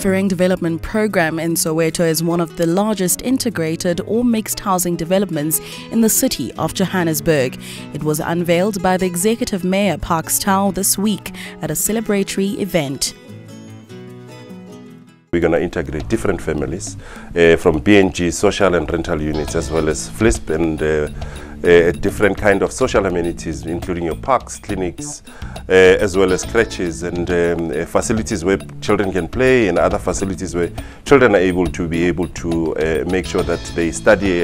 Lufhereng development program in Soweto is one of the largest integrated or mixed housing developments in the city of Johannesburg. It was unveiled by the Executive Mayor Parks Tau this week at a celebratory event. We're going to integrate different families from BNG, social and rental units, as well as FLISP and different kind of social amenities, including your parks, clinics, as well as crèches and facilities where children can play, and other facilities where children are able to make sure that they study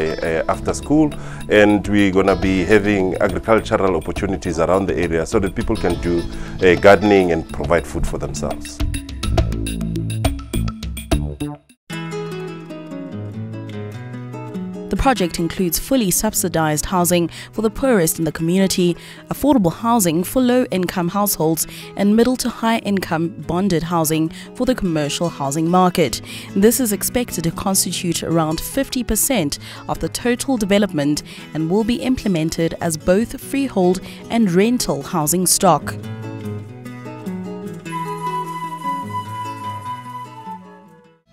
after school. And we're going to be having agricultural opportunities around the area so that people can do gardening and provide food for themselves. The project includes fully subsidized housing for the poorest in the community, affordable housing for low-income households, and middle to high-income bonded housing for the commercial housing market. This is expected to constitute around 50% of the total development and will be implemented as both freehold and rental housing stock.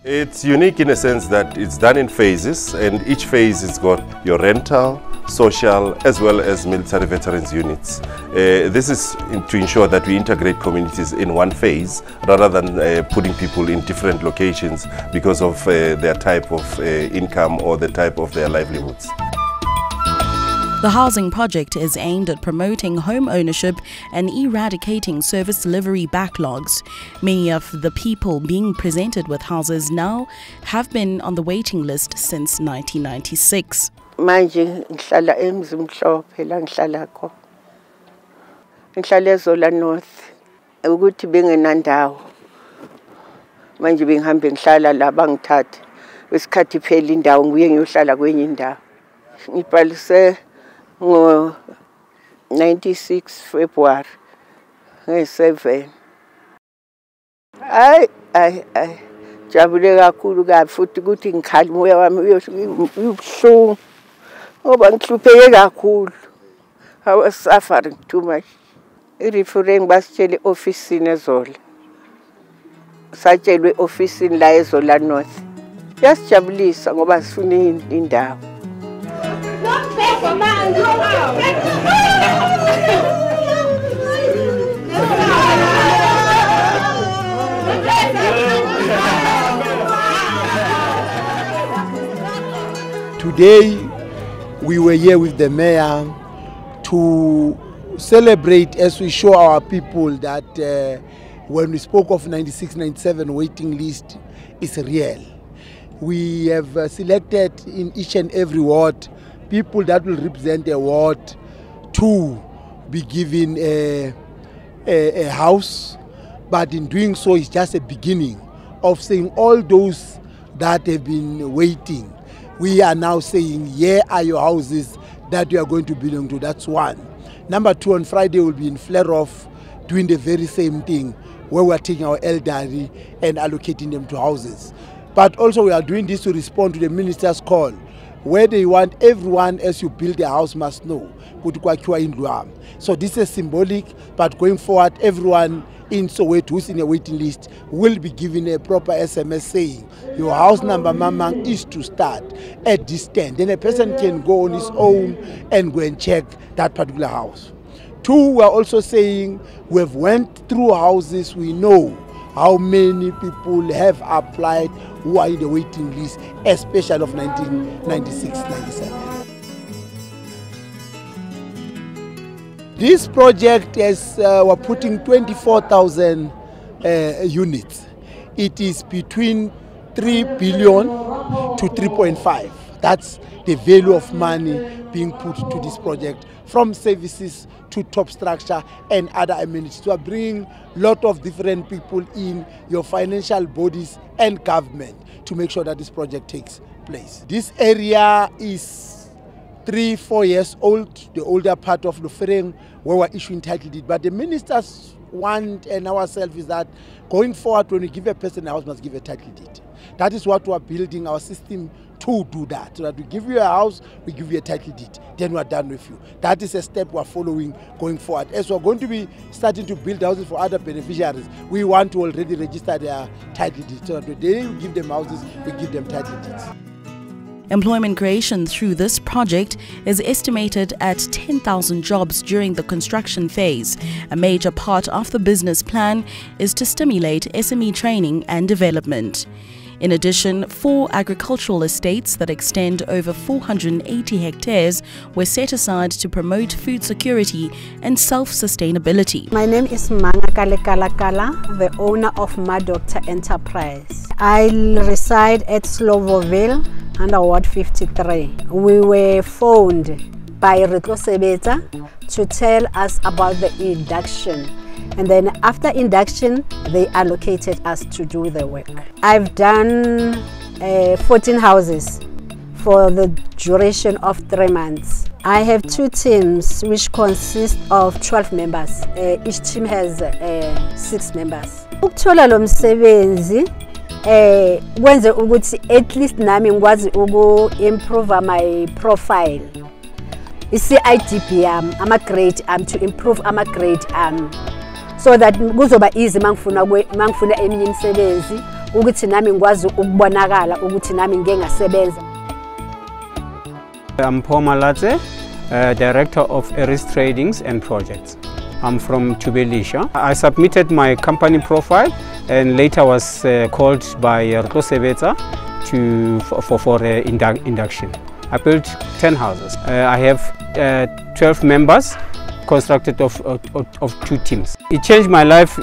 It's unique in a sense that it's done in phases, and each phase has got your rental, social, as well as military veterans units. This is to ensure that we integrate communities in one phase rather than putting people in different locations because of their type of income or the type of their livelihoods. The housing project is aimed at promoting home ownership and eradicating service delivery backlogs. Many of the people being presented with houses now have been on the waiting list since 1996. Manje ngihlala eMzimhlophe la ngihlala khona. Ngihlala eZola North. Ukuthi bengenandawo. Manje bengihambe ngihlala la bangithathe. Wesikhathi phela indawo ngiye ngiyohlala kwenye indawo. Ngibhalise ngo 96 February nge7. Jabule kakhulu kabi futhi ukuthi ngikhala umoya wami uyobuhlungu ngoba ngihlupheke kakhulu. I was suffering too much. Lufhereng basitshele ofisini eZola. Satshelwe ofisini la eZola North. Yasijabulisa ngoba sifune indawo. Today we were here with the mayor to celebrate as we show our people that when we spoke of 96-97 waiting list is real. We have selected in each and every ward people that will represent a ward to be given a house, but in doing so it's just a beginning of saying all those that have been waiting. We are now saying, here are your houses that you are going to belong to. That's one. Number two, on Friday we'll be in Lufhereng doing the very same thing, where we are taking our elderly and allocating them to houses. But also we are doing this to respond to the minister's call, where they want everyone as you build a house must know. So this is symbolic, but going forward everyone in Soweto who's in a waiting list will be given a proper SMS saying your house number mamang is to start at this 10. Then a person can go on his own and go and check that particular house. Two, we are also saying we have went through houses, we know how many people have applied who are in the waiting list, especially of 1996-97. This project is we're putting 24,000 units. It is between 3 billion to 3.5. That's the value of money being put to this project, from services to top structure and other amenities. We are bringing a lot of different people in, your financial bodies and government, to make sure that this project takes place. This area is 3-4 years old, the older part of Lufhereng, where we're issuing title deed. But the ministers want and ourselves is that going forward, when we give a person a house, must give a title deed. That is what we are building our system to do that. So that we give you a house, we give you a title deed, then we're done with you. That is a step we're following going forward. As we're going to be starting to build houses for other beneficiaries, we want to already register their title deeds. So that the day we give them houses, we give them title deeds. Employment creation through this project is estimated at 10,000 jobs during the construction phase. A major part of the business plan is to stimulate SME training and development. In addition, 4 agricultural estates that extend over 480 hectares were set aside to promote food security and self-sustainability. My name is Manga Kalekalakala, the owner of My Doctor Enterprise. I reside at Soweto, under Ward 53. We were phoned by Soweto to tell us about the induction. And then after induction, they allocated us to do the work. I've done 14 houses for the duration of 3 months. I have 2 teams which consist of 12 members. Each team has 6 members. Ukuthola lo msebenzi kwenze ukuthi at least nami ngikwazi improve my profile. I-CIDP yami, ama-grade to improve ama-grade so that kuzoba easy mangifuna eminye imisebenzi ukuthi nami ngikwazi ukubonakala ukuthi nami ngeke ngasebenza. I'm Paul Malatse, Director of Aries Tradings and Projects. I'm from Tubelisha. I submitted my company profile and later was called by Soweto for induction. I built 10 houses. I have 12 members constructed of 2 teams. It changed my life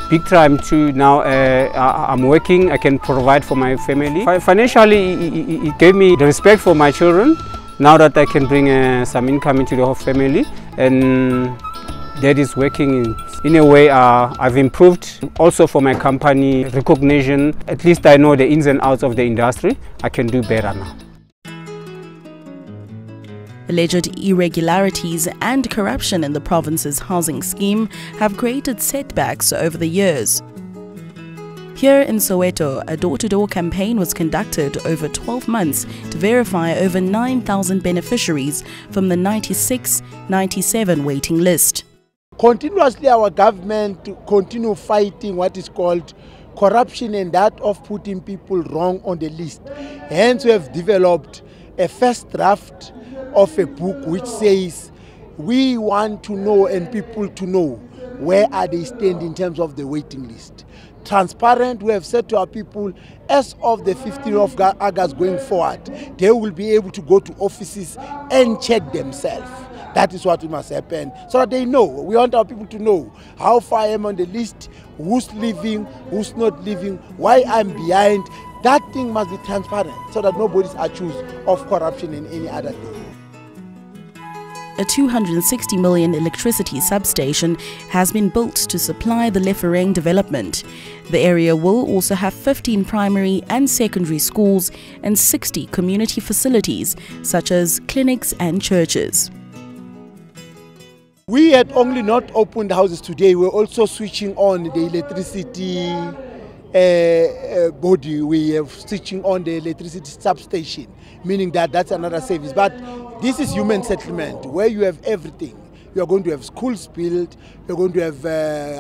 big time too. Now I'm working, I can provide for my family. Financially, it gave me the respect for my children. Now that I can bring some income into the whole family, and that is working in a way. I've improved also for my company recognition. At least I know the ins and outs of the industry. I can do better now. Alleged irregularities and corruption in the province's housing scheme have created setbacks over the years. Here in Soweto, a door-to-door campaign was conducted over 12 months to verify over 9,000 beneficiaries from the 96-97 waiting list. Continuously, our government continue fighting what is called corruption and that of putting people wrong on the list. Hence, we have developed a first draft of a book which says we want to know and people to know where are they stand in terms of the waiting list. Transparent, we have said to our people, as of the 15th of August going forward, they will be able to go to offices and check themselves. That is what must happen, so that they know. We want our people to know how far I am on the list, who's leaving, who's not leaving, why I'm behind. That thing must be transparent, so that nobody's accused of corruption in any other thing. A 260 million electricity substation has been built to supply the Lufhereng development. The area will also have 15 primary and secondary schools and 60 community facilities such as clinics and churches. We had only not opened houses today. We're also switching on the electricity body. We are switching on the electricity substation, meaning that that's another service. But this is human settlement where you have everything. You are going to have schools built, you're going to have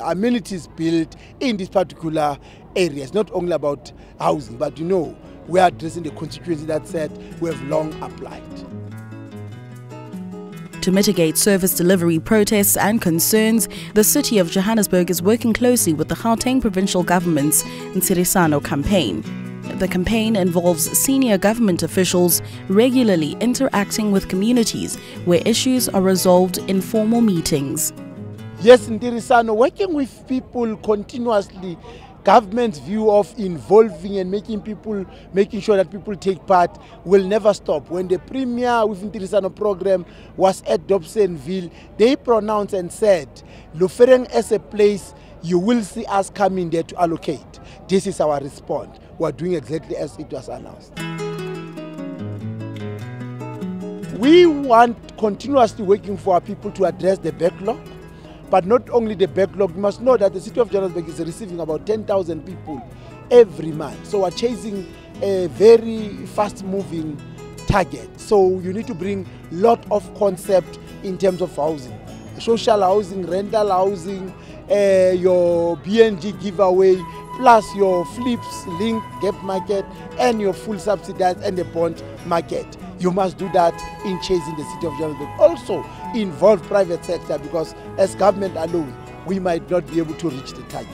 amenities built in this particular area. It's not only about housing, but you know, we are addressing the constituency that said we have long applied. To mitigate service delivery protests and concerns, the City of Johannesburg is working closely with the Gauteng provincial government's Ntsirisano campaign. The campaign involves senior government officials regularly interacting with communities where issues are resolved in formal meetings. Yes, Ntsirisano, working with people continuously, government's view of involving and making sure that people take part will never stop. When the premier with Ntsirisano program was at Dobsonville, they pronounced and said, Lufhereng as a place, you will see us coming there to allocate. This is our response. We are doing exactly as it was announced. We want continuously working for our people to address the backlog. But not only the backlog, you must know that the City of Johannesburg is receiving about 10,000 people every month. So we're chasing a very fast-moving target. So you need to bring a lot of concept in terms of housing. Social housing, rental housing, your BNG giveaway, plus your flips, link, gap market, and your full subsidized and the bond market. You must do that in chasing the City of Johannesburg. Also involve private sector, because as government alone, we might not be able to reach the target.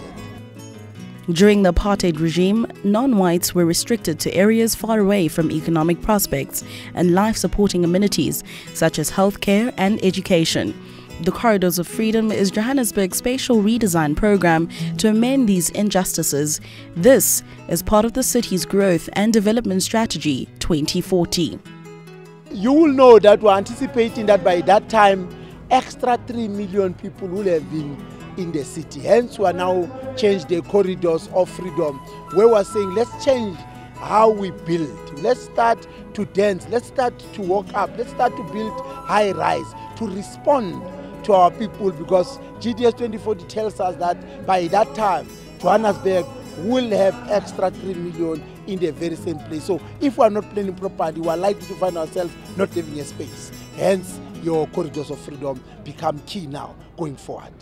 During the apartheid regime, non-whites were restricted to areas far away from economic prospects and life-supporting amenities such as healthcare and education. The Corridors of Freedom is Johannesburg's spatial redesign program to amend these injustices. This is part of the city's growth and development strategy 2040. You will know that we're anticipating that by that time, extra 3 million people will have been in the city. Hence, we are now change the corridors of freedom, where we're saying, let's change how we build. Let's start to dance. Let's start to walk up. Let's start to build high rise to respond to our people, because GDS 2040 tells us that by that time, Johannesburg will have extra 3 million in the very same place. So if we are not planning properly, we are likely to find ourselves not having a space. Hence, your corridors of freedom become key now going forward.